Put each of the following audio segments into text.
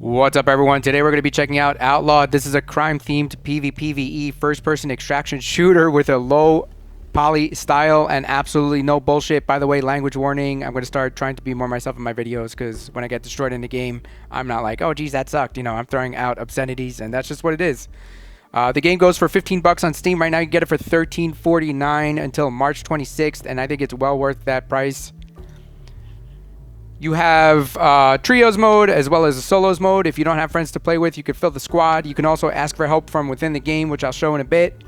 What's up, everyone? Today we're going to be checking out Outlawed. This is a crime-themed PvPvE first-person extraction shooter with a low poly style and absolutely no bullshit. By the way, language warning. I'm going to start trying to be more myself in my videos because when I get destroyed in the game, I'm not like, oh, geez, that sucked. You know, I'm throwing out obscenities, and that's just what it is. The game goes for 15 bucks on Steam. Right now, you can get it for $13.49 until March 26th, and I think it's well worth that price. You have trios mode as well as a solos mode. If you don't have friends to play with, you can fill the squad. You can also ask for help from within the game, which I'll show in a bit.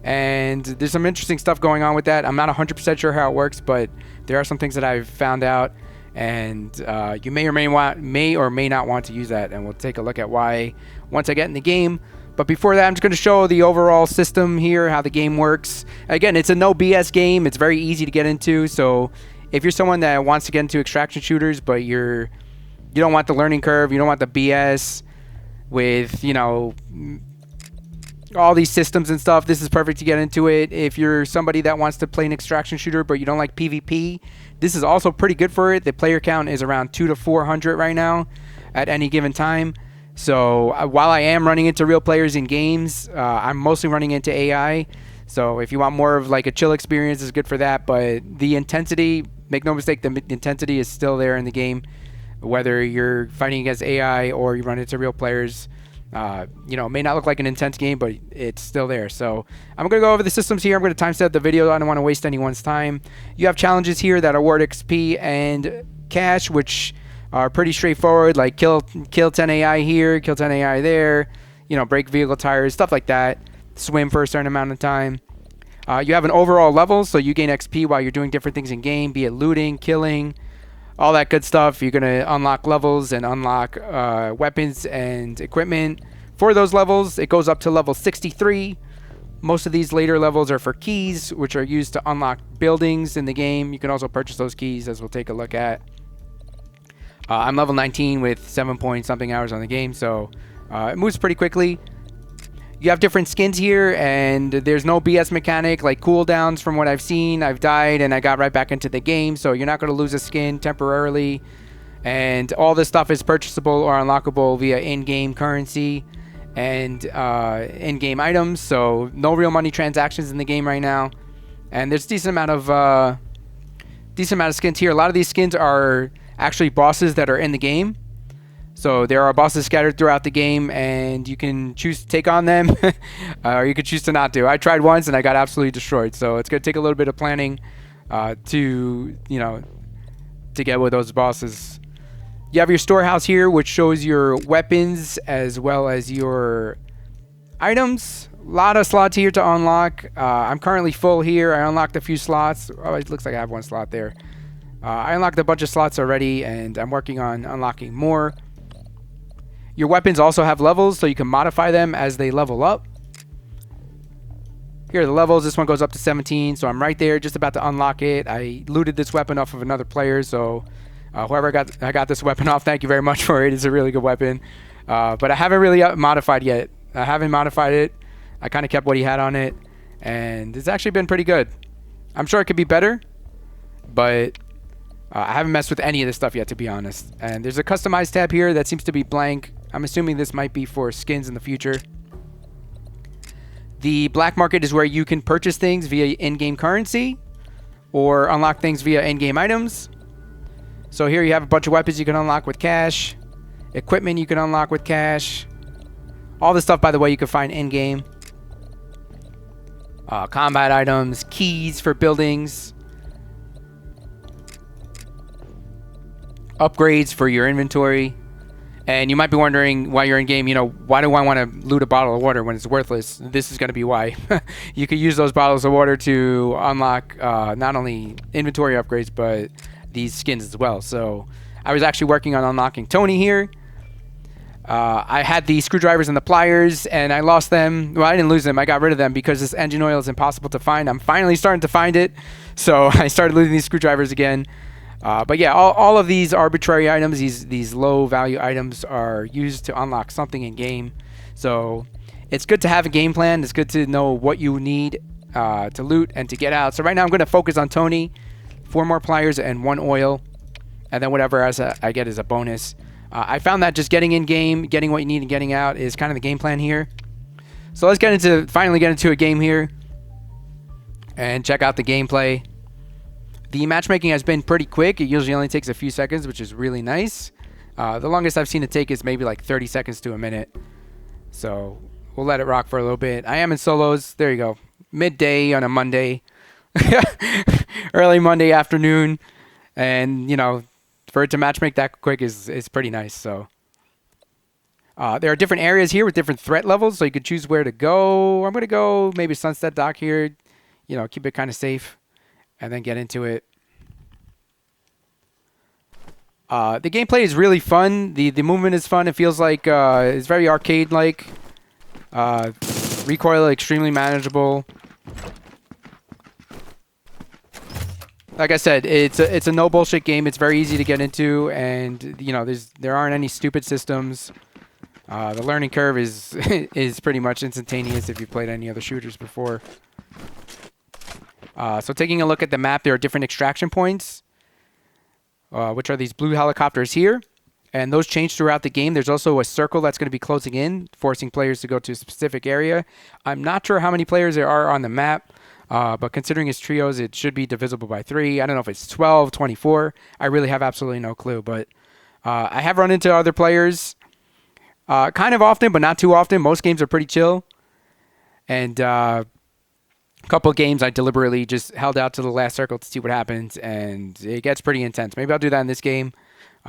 And there's some interesting stuff going on with that. I'm not 100% sure how it works, but there are some things that I've found out. And you may or may not want to use that. And we'll take a look at why once I get in the game. But before that, I'm just going to show the overall system here, how the game works. Again, it's a no BS game. It's very easy to get into. So if you're someone that wants to get into extraction shooters, but you don't want the learning curve, you don't want the BS with, you know, all these systems and stuff, this is perfect to get into it. If you're somebody that wants to play an extraction shooter, but you don't like PvP, this is also pretty good for it. The player count is around 200 to 400 right now at any given time. So while I am running into real players in games, I'm mostly running into AI. So if you want more of like a chill experience, it's good for that. But the intensity, make no mistake, the intensity is still there in the game. Whether you're fighting against AI or you run into real players, you know, it may not look like an intense game, but it's still there. So I'm going to go over the systems here. I'm going to timestamp the video. I don't want to waste anyone's time. You have challenges here that award XP and cash, which are pretty straightforward, like kill 10 AI here, kill 10 AI there, you know, break vehicle tires, stuff like that. Swim for a certain amount of time. You have an overall level, so you gain XP while you're doing different things in game, be it looting, killing, all that good stuff. You're going to unlock levels and unlock weapons and equipment. For those levels, it goes up to level 63. Most of these later levels are for keys, which are used to unlock buildings in the game. You can also purchase those keys, as we'll take a look at. I'm level 19 with 7 point something hours on the game, so it moves pretty quickly. You have different skins here, and there's no BS mechanic like cooldowns from what I've seen. I've died, and I got right back into the game, so you're not going to lose a skin temporarily. And all this stuff is purchasable or unlockable via in-game currency and in-game items, so no real money transactions in the game right now. And there's a decent amount of skins here. A lot of these skins are actually bosses that are in the game. So there are bosses scattered throughout the game, and you can choose to take on them, or you could choose to not do. I tried once, and I got absolutely destroyed. So it's going to take a little bit of planning to get with those bosses. You have your storehouse here, which shows your weapons as well as your items. A lot of slots here to unlock. I'm currently full here. I unlocked a few slots. Oh, it looks like I have one slot there. I unlocked a bunch of slots already, and I'm working on unlocking more. Your weapons also have levels, so you can modify them as they level up. Here are the levels. This one goes up to 17, so I'm right there, just about to unlock it. I looted this weapon off of another player, so whoever I got this weapon off, thank you very much for it. It's a really good weapon. But I haven't really modified yet. I haven't modified it. I kind of kept what he had on it, and it's actually been pretty good. I'm sure it could be better, but I haven't messed with any of this stuff yet, to be honest. And there's a customize tab here that seems to be blank. I'm assuming this might be for skins in the future. The black market is where you can purchase things via in-game currency or unlock things via in-game items. So here you have a bunch of weapons you can unlock with cash. Equipment you can unlock with cash. All this stuff, by the way, you can find in-game. Combat items, keys for buildings. Upgrades for your inventory. And you might be wondering while you're in game, you know, why do I want to loot a bottle of water when it's worthless? This is going to be why. You can use those bottles of water to unlock not only inventory upgrades, but these skins as well. So I was actually working on unlocking Tony here. I had the screwdrivers and the pliers, and I lost them. Well, I didn't lose them. I got rid of them because this engine oil is impossible to find. I'm finally starting to find it. So I started losing these screwdrivers again. But yeah, all of these arbitrary items, these low value items are used to unlock something in game. So it's good to have a game plan. It's good to know what you need to loot and to get out. So right now I'm going to focus on Tony, 4 more pliers and 1 oil. And then whatever else I get is a bonus. I found that just getting in game, getting what you need and getting out is kind of the game plan here. So let's finally get into a game here and check out the gameplay. The matchmaking has been pretty quick. It usually only takes a few seconds, which is really nice. The longest I've seen it take is maybe like 30 seconds to a minute. So we'll let it rock for a little bit. I am in solos. There you go. Midday on a Monday. Early Monday afternoon. And, you know, for it to matchmake that quick is pretty nice. So there are different areas here with different threat levels, so you could choose where to go. I'm going to go maybe Sunset Dock here. You know, keep it kind of safe and then get into it. The gameplay is really fun. The movement is fun. It feels like it's very arcade-like. Recoil extremely manageable. Like I said, it's a no bullshit game. It's very easy to get into, and you know there aren't any stupid systems. The learning curve is is pretty much instantaneous if you've played any other shooters before. So taking a look at the map, there are different extraction points, which are these blue helicopters here, and those change throughout the game. There's also a circle that's going to be closing in, forcing players to go to a specific area. I'm not sure how many players there are on the map. But considering it's trios, it should be divisible by 3. I don't know if it's 12, 24. I really have absolutely no clue. But I have run into other players kind of often, but not too often. Most games are pretty chill. And a couple of games I deliberately just held out to the last circle to see what happens. And it gets pretty intense. Maybe I'll do that in this game.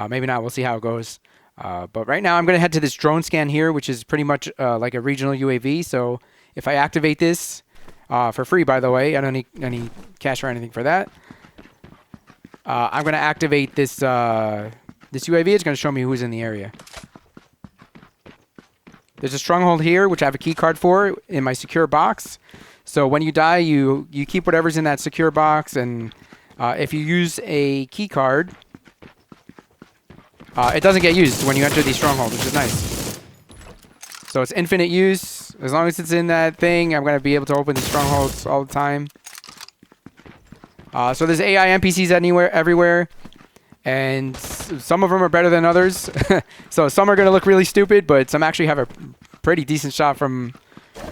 Maybe not. We'll see how it goes. But right now I'm going to head to this drone scan here, which is pretty much like a regional UAV. So if I activate this... for free, by the way. I don't need any cash or anything for that. I'm going to activate this this UAV. It's going to show me who's in the area. There's a stronghold here, which I have a key card for in my secure box. So when you die, you keep whatever's in that secure box. And if you use a key card, it doesn't get used when you enter these strongholds, which is nice. So it's infinite use. As long as it's in that thing, I'm going to be able to open the strongholds all the time. So there's AI NPCs everywhere. And some of them are better than others. So some are going to look really stupid, but some actually have a pretty decent shot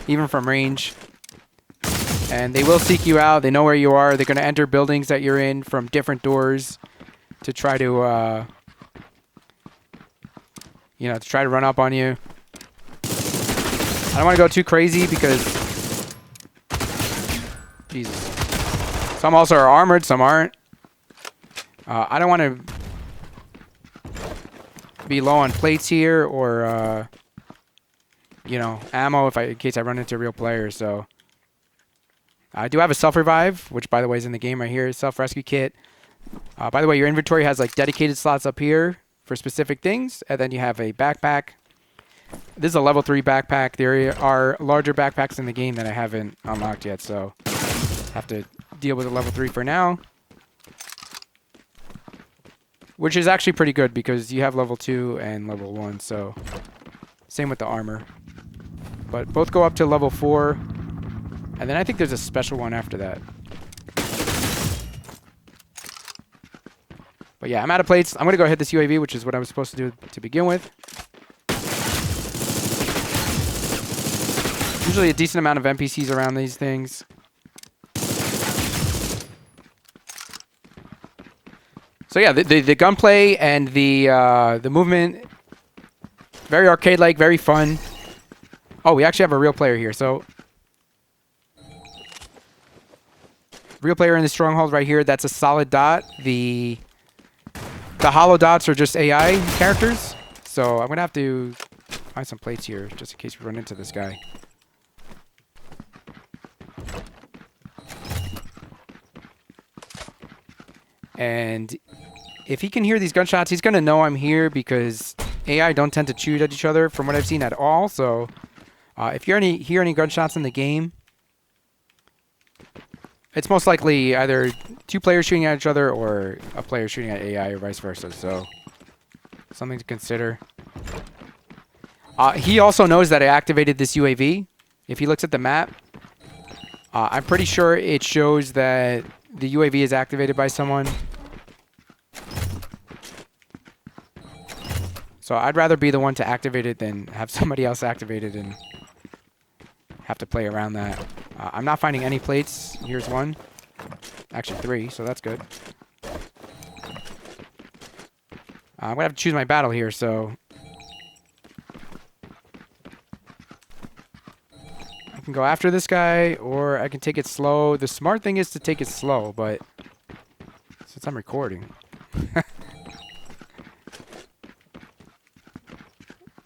even from range. And they will seek you out. They know where you are. They're going to enter buildings that you're in from different doors to try to, run up on you. I don't want to go too crazy because, Jesus. Some also are armored, some aren't. I don't want to be low on plates here or, ammo in case I run into real players. So I do have a self-revive, which by the way is in the game right here, self-rescue kit. By the way, your inventory has like dedicated slots up here for specific things, and then you have a backpack. This is a level 3 backpack. There are larger backpacks in the game that I haven't unlocked yet, so have to deal with a level 3 for now. Which is actually pretty good because you have level 2 and level 1, so same with the armor. But both go up to level 4, and then I think there's a special one after that. But yeah, I'm out of plates. I'm going to go hit this UAV, which is what I was supposed to do to begin with. Usually a decent amount of NPCs around these things. So yeah, the gunplay and the movement, very arcade-like, very fun. Oh, we actually have a real player here. So real player in the stronghold right here. That's a solid dot. The hollow dots are just AI characters. So I'm gonna have to find some plates here just in case we run into this guy. And if he can hear these gunshots, he's going to know I'm here because AI don't tend to shoot at each other from what I've seen at all. So if you hear any gunshots in the game, it's most likely either 2 players shooting at each other or a player shooting at AI or vice versa. So something to consider. He also knows that I activated this UAV. If he looks at the map, I'm pretty sure it shows that the UAV is activated by someone. So I'd rather be the one to activate it than have somebody else activate it and have to play around that. I'm not finding any plates. Here's one. Actually 3, so that's good. I'm going to have to choose my battle here, so... I can go after this guy, or I can take it slow. The smart thing is to take it slow, but... Since I'm recording...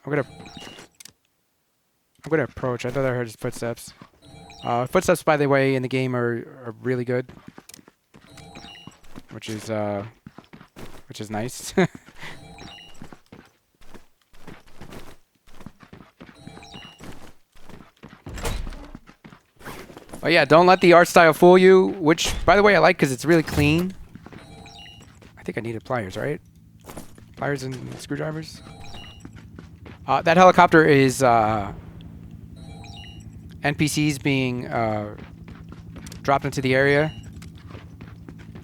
I'm gonna approach. I thought I heard his footsteps. Footsteps, by the way, in the game are really good, which is nice. But yeah, don't let the art style fool you. Which, by the way, I like because it's really clean. I think I needed pliers, right? Pliers and screwdrivers. That helicopter is NPCs being dropped into the area.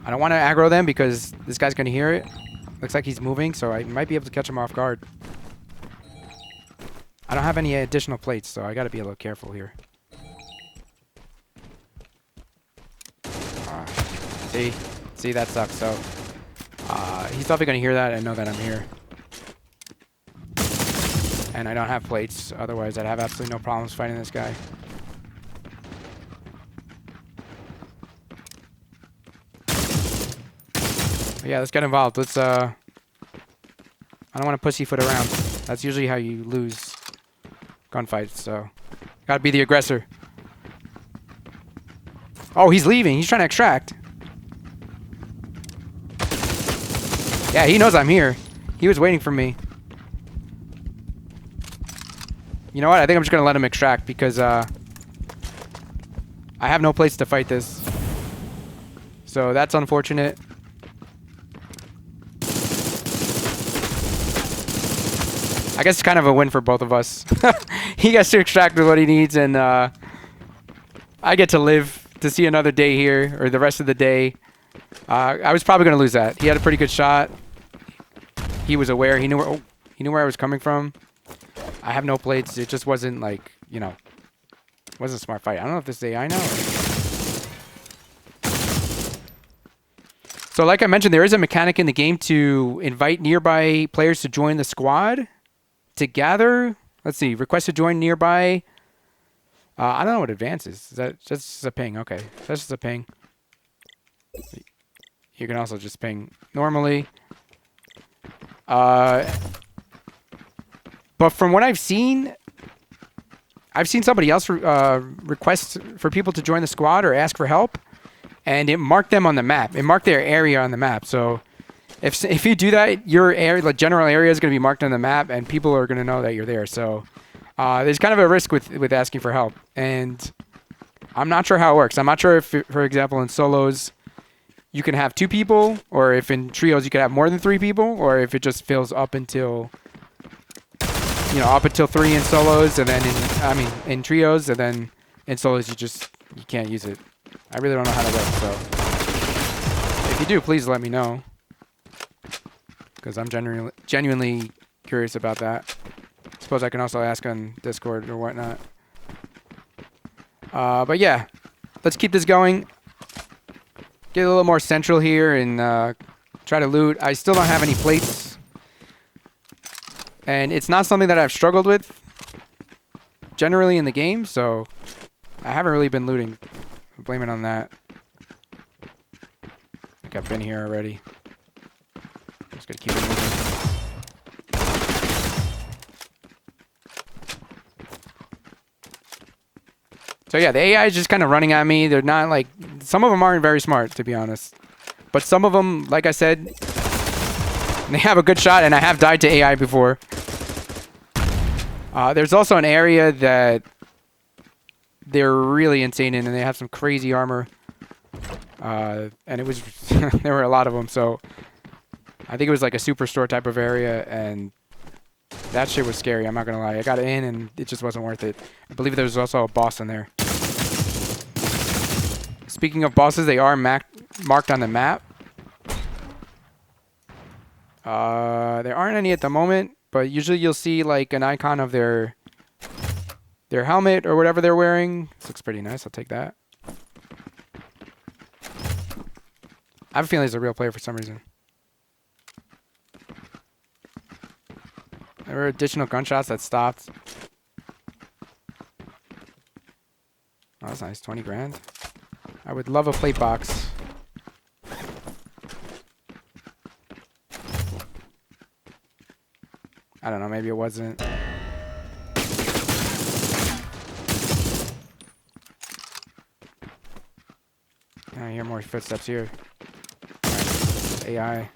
I don't want to aggro them because this guy's going to hear it. Looks like he's moving, so I might be able to catch him off guard. I don't have any additional plates, so I got to be a little careful here. See, that sucks. So he's probably going to hear that and know that I'm here. And I don't have plates, otherwise I'd have absolutely no problems fighting this guy. But yeah, let's get involved. Let's I don't want to pussyfoot around. That's usually how you lose gunfights, so gotta be the aggressor. Oh, he's leaving. He's trying to extract. Yeah, he knows I'm here. He was waiting for me. You know what? I think I'm just going to let him extract because I have no place to fight this. So that's unfortunate. I guess it's kind of a win for both of us. He gets to extract what he needs, and I get to live to see another day here, or the rest of the day. I was probably going to lose that. He had a pretty good shot. He was aware. He knew where I was coming from. I have no plates. It just wasn't like, you know, wasn't a smart fight. I don't know if this is AI now. So like I mentioned, there is a mechanic in the game to invite nearby players to join the squad to gather. Let's see. Request to join nearby. I don't know what advance is. Is that just a ping? Okay. That's just a ping. You can also just ping normally. But from what I've seen somebody else request for people to join the squad or ask for help, and it marked them on the map. It marked their area on the map. So if you do that, your area, like general area, is going to be marked on the map, and people are going to know that you're there. So there's kind of a risk with asking for help, and I'm not sure how it works. I'm not sure if, for example, in solos you can have 2 people, or if in trios you can have more than 3 people, or if it just fills up until, you know, up until 3 in solos, and then in trios, and then in solos you can't use it. I really don't know how to work, so if you do, please let me know, because I'm genuinely curious about that. I suppose I can also ask on Discord or whatnot. But yeah, let's keep this going. Get a little more central here and try to loot. I still don't have any plates. And it's not something that I've struggled with generally in the game, so I haven't really been looting. I'm blaming on that. I think I've been here already. Just gotta keep it moving. So yeah, the AI is just kind of running at me. They're not like... Some of them aren't very smart, to be honest. But some of them, like I said, they have a good shot, and I have died to AI before. There's also an area that they're really insane in, and they have some crazy armor. And it was... there were a lot of them, so... I think it was like a superstore type of area, and that shit was scary, I'm not gonna lie. I got in, and it just wasn't worth it. I believe there was also a boss in there. Speaking of bosses, they are marked on the map. There aren't any at the moment, but usually you'll see like an icon of their helmet or whatever they're wearing. This looks pretty nice. I'll take that. I have a feeling he's a real player for some reason. There were additional gunshots that stopped. Oh, that's nice. 20 grand. I would love a plate box. I don't know. Maybe it wasn't. I hear more footsteps here. AI.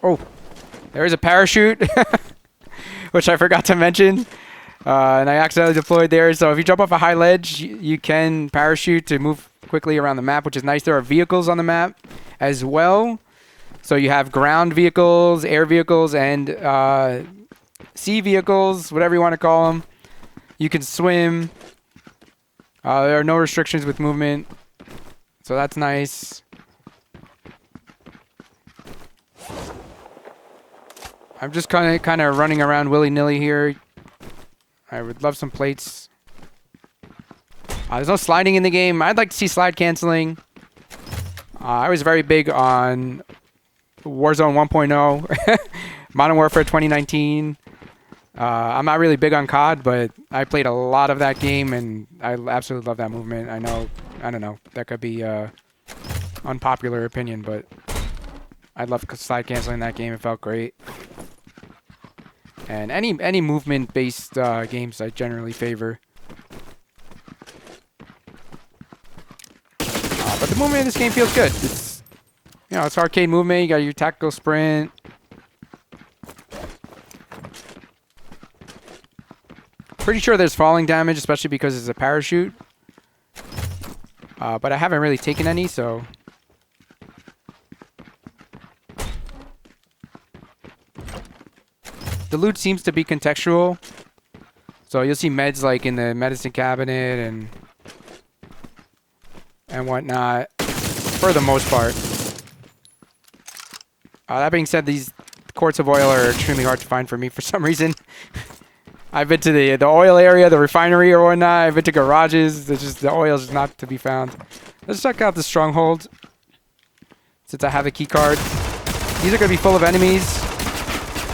Oh, there is a parachute, which I forgot to mention. And I accidentally deployed there. So if you jump off a high ledge, you can parachute to move quickly around the map, which is nice. There are vehicles on the map as well. So you have ground vehicles, air vehicles, and sea vehicles, whatever you want to call them. You can swim. There are no restrictions with movement. So that's nice. I'm just kind of running around willy-nilly here. I would love some plates. There's no sliding in the game. I'd like to see slide canceling. I was very big on Warzone 1.0, Modern Warfare 2019. I'm not really big on COD, but I played a lot of that game, and I absolutely love that movement. I don't know, that could be unpopular opinion, but I love slide canceling that game. It felt great. And any movement-based games I generally favor. But the movement in this game feels good. It's, you know, it's arcade movement. You got your tactical sprint. Pretty sure there's falling damage, especially because it's a parachute. But I haven't really taken any, so... The loot seems to be contextual. So you'll see meds like in the medicine cabinet and whatnot, for the most part. That being said, these quarts of oil are extremely hard to find for me for some reason. I've been to the oil area, the refinery or whatnot. I've been to garages. It's just, the oil is not to be found. Let's check out the stronghold, since I have a key card. These are going to be full of enemies,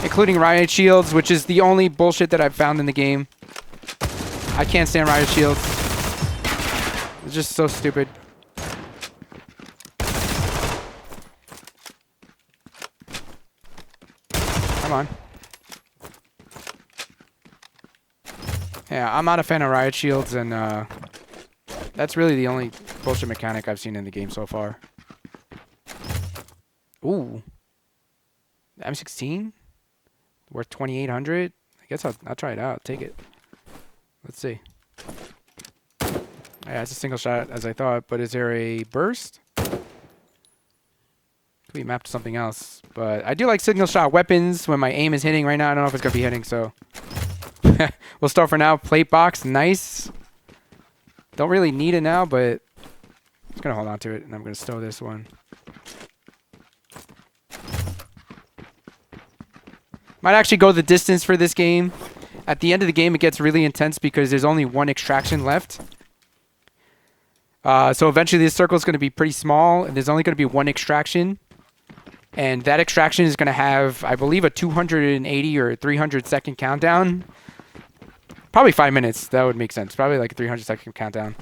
including riot shields, which is the only bullshit that I've found in the game. I can't stand riot shields. It's just so stupid. Come on. Yeah, I'm not a fan of riot shields, and that's really the only bullshit mechanic I've seen in the game so far. Ooh. M16? Worth 2,800? I guess I'll try it out. Take it. Let's see. Yeah, it's a single shot as I thought, but is there a burst? Could be mapped to something else. But I do like single shot weapons when my aim is hitting. Right now I don't know if it's going to be hitting, so... We'll start for now. Plate box. Nice. Don't really need it now, but... I'm just going to hold on to it, and I'm going to stow this one. Might actually go the distance for this game. At the end of the game, it gets really intense because there's only one extraction left. So eventually this circle is going to be pretty small, and there's only going to be one extraction. And that extraction is going to have, I believe, a 280 or 300 second countdown. Probably 5 minutes. That would make sense. Probably like a 300 second countdown.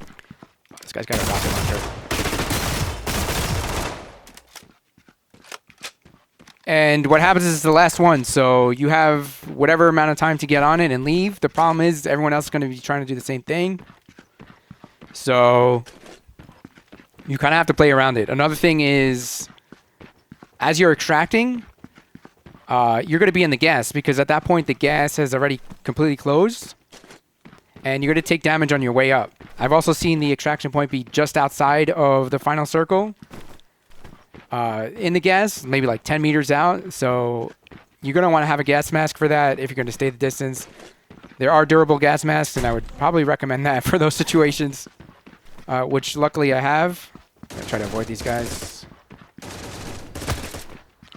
Oh, this guy's got a rocket launcher. And what happens is the last one. So you have whatever amount of time to get on it and leave. The problem is everyone else is going to be trying to do the same thing. So you kind of have to play around it. Another thing is, as you're extracting, you're going to be in the gas, because at that point the gas has already completely closed. And you're going to take damage on your way up. I've also seen the extraction point be just outside of the final circle. In the gas, maybe like 10 meters out. So you're going to want to have a gas mask for that if you're going to stay the distance. There are durable gas masks, and I would probably recommend that for those situations, which luckily I have. I'm going to try to avoid these guys.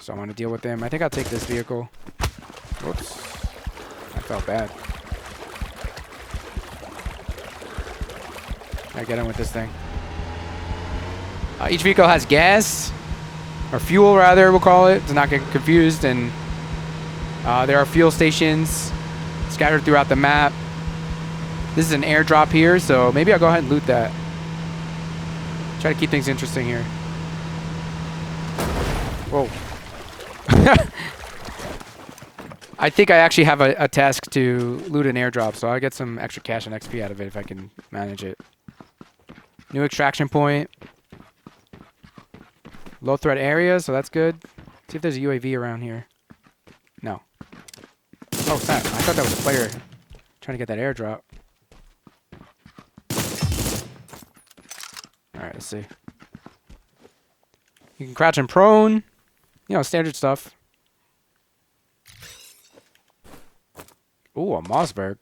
So I want to deal with them. I think I'll take this vehicle. Whoops. I felt bad. I get in with this thing. Each vehicle has gas, or fuel rather, we'll call it, to not get confused. And there are fuel stations scattered throughout the map. This is an airdrop here, so maybe I'll go ahead and loot that. Try to keep things interesting here. Whoa. I think I actually have a task to loot an airdrop, so I'll get some extra cash and XP out of it if I can manage it. New extraction point. Low threat area, so that's good. See if there's a UAV around here. No. Oh, snap. I thought that was a player trying to get that airdrop. Alright, let's see. You can crouch and prone. You know, standard stuff. Ooh, a Mossberg.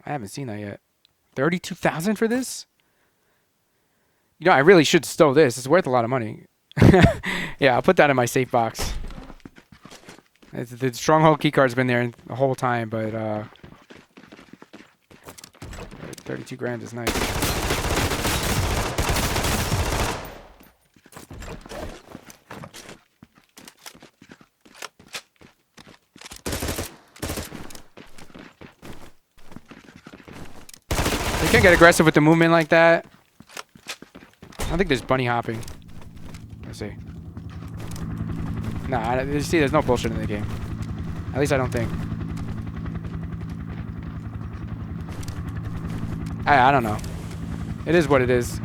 I haven't seen that yet. 32,000 for this? You know, I really should stow this. It's worth a lot of money. Yeah, I'll put that in my safe box. The stronghold keycard's been there the whole time, but 32 grand is nice. You can't get aggressive with the movement like that. I don't think there's bunny hopping. Let's see. Nah, you see, there's no bullshit in the game. At least I don't think. I don't know. It is what it is.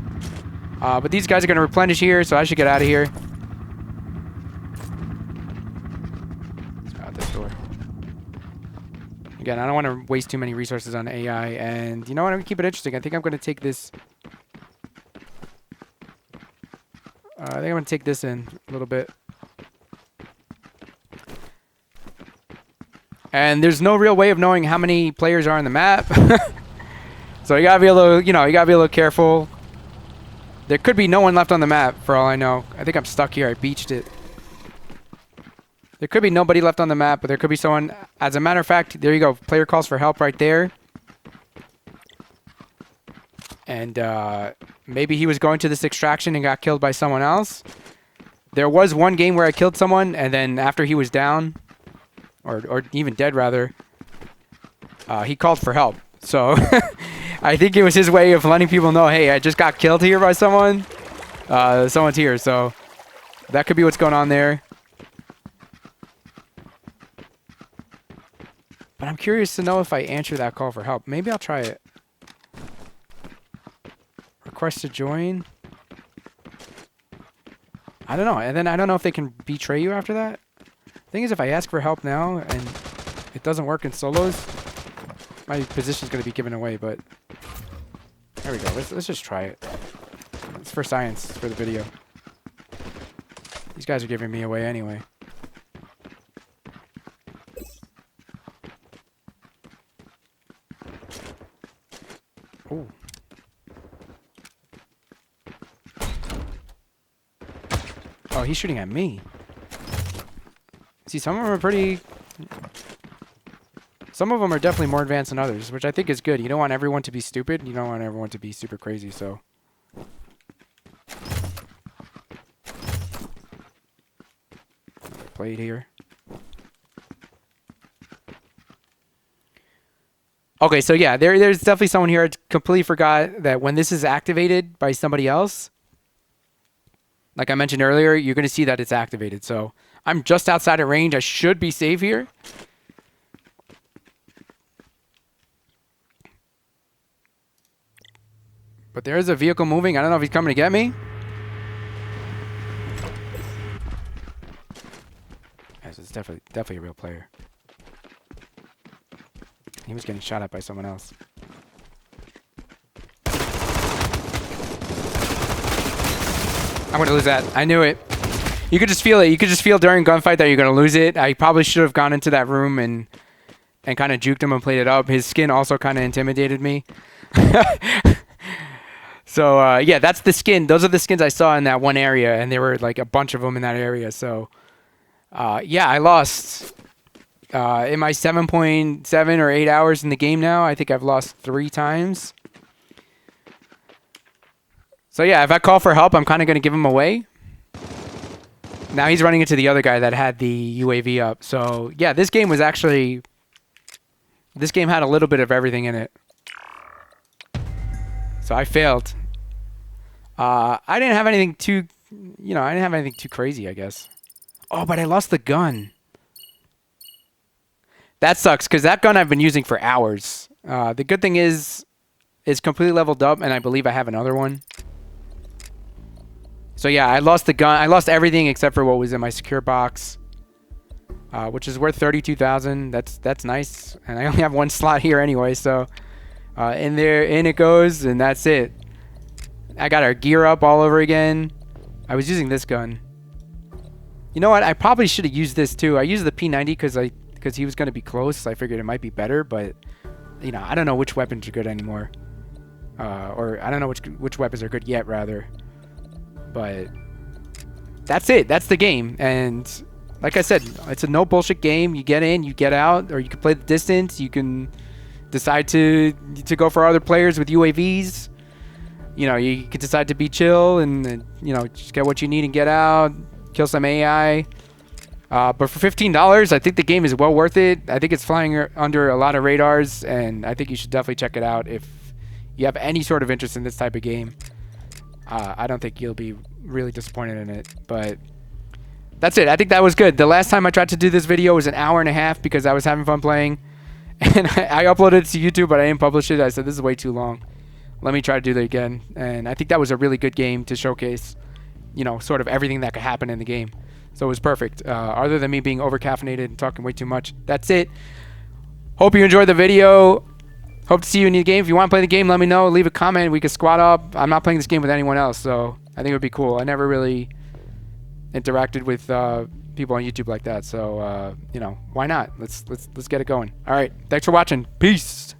But these guys are going to replenish here, so I should get out of here. Let's go out this door. Again, I don't want to waste too many resources on AI, and you know what? I'm going to keep it interesting. I think I'm going to take this. I think I'm going to take this in a little bit. And there's no real way of knowing how many players are on the map. So you got to be a little, you know, you got to be a little careful. There could be no one left on the map for all I know. I think I'm stuck here. I beached it. There could be nobody left on the map, but there could be someone. As a matter of fact, there you go. Player calls for help right there. And maybe he was going to this extraction and got killed by someone else. There was one game where I killed someone, and then after he was down, or even dead rather, he called for help. So I think it was his way of letting people know, hey, I just got killed here by someone. Someone's here, so that could be what's going on there. But I'm curious to know if I answer that call for help. Maybe I'll try it. Request to join. I don't know. And then I don't know if they can betray you after that. Thing is, if I ask for help now and it doesn't work in solos, my position's going to be given away. But there we go. Let's just try it. It's for science. It's for the video. These guys are giving me away anyway. Ooh. Oh, he's shooting at me. See, some of them are pretty... Some of them are definitely more advanced than others, which I think is good. You don't want everyone to be stupid. You don't want everyone to be super crazy, so... Plate here. Okay, so yeah, there's definitely someone here. I completely forgot that when this is activated by somebody else, like I mentioned earlier, you're going to see that it's activated. So I'm just outside of range. I should be safe here. But there is a vehicle moving. I don't know if he's coming to get me. Yes, it's definitely a real player. He was getting shot at by someone else. I'm going to lose that. I knew it. You could just feel it. You could just feel during gunfight that you're going to lose it. I probably should have gone into that room and kind of juked him and played it up. His skin also kind of intimidated me. So, yeah, that's the skin. Those are the skins I saw in that one area, and there were like a bunch of them in that area. So, Yeah, I lost in my 7.7 or 8 hours in the game now. I think I've lost 3 times. So yeah, if I call for help, I'm kind of going to give him away. Now he's running into the other guy that had the UAV up. So yeah, this game had a little bit of everything in it. So I failed. I didn't have anything too, I didn't have anything too crazy, I guess. Oh, but I lost the gun. That sucks, because that gun I've been using for hours. The good thing is, it's completely leveled up, and I believe I have another one. So yeah, I lost the gun. I lost everything except for what was in my secure box, which is worth 32,000. That's nice, and I only have 1 slot here anyway. So in it goes, and that's it. I got our gear up all over again. I was using this gun. You know what? I probably should have used this too. I used the P90 because he was going to be close. I figured it might be better, but I don't know which weapons are good anymore, or I don't know which weapons are good yet, rather. But that's it. That's the game. And like I said, it's a no bullshit game. You get in, you get out, or you can play the distance. You can decide to go for other players with UAVs. You can decide to be chill and just get what you need and get out, kill some AI. But for $15, I think the game is well worth it. I think it's flying under a lot of radars, and I think you should definitely check it out if you have any sort of interest in this type of game. I don't think you'll be really disappointed in it, but that's it. I think that was good. The last time I tried to do this video was an hour and a half because I was having fun playing, and I uploaded it to YouTube, but I didn't publish it. I said, this is way too long. Let me try to do that again. And I think that was a really good game to showcase, sort of everything that could happen in the game. So it was perfect. Other than me being over-caffeinated and talking way too much. That's it. Hope you enjoyed the video. Hope to see you in the game. If you want to play the game, let me know. Leave a comment. We can squad up. I'm not playing this game with anyone else, so I think it would be cool. I never really interacted with people on YouTube like that, so why not? Let's get it going. All right. Thanks for watching. Peace.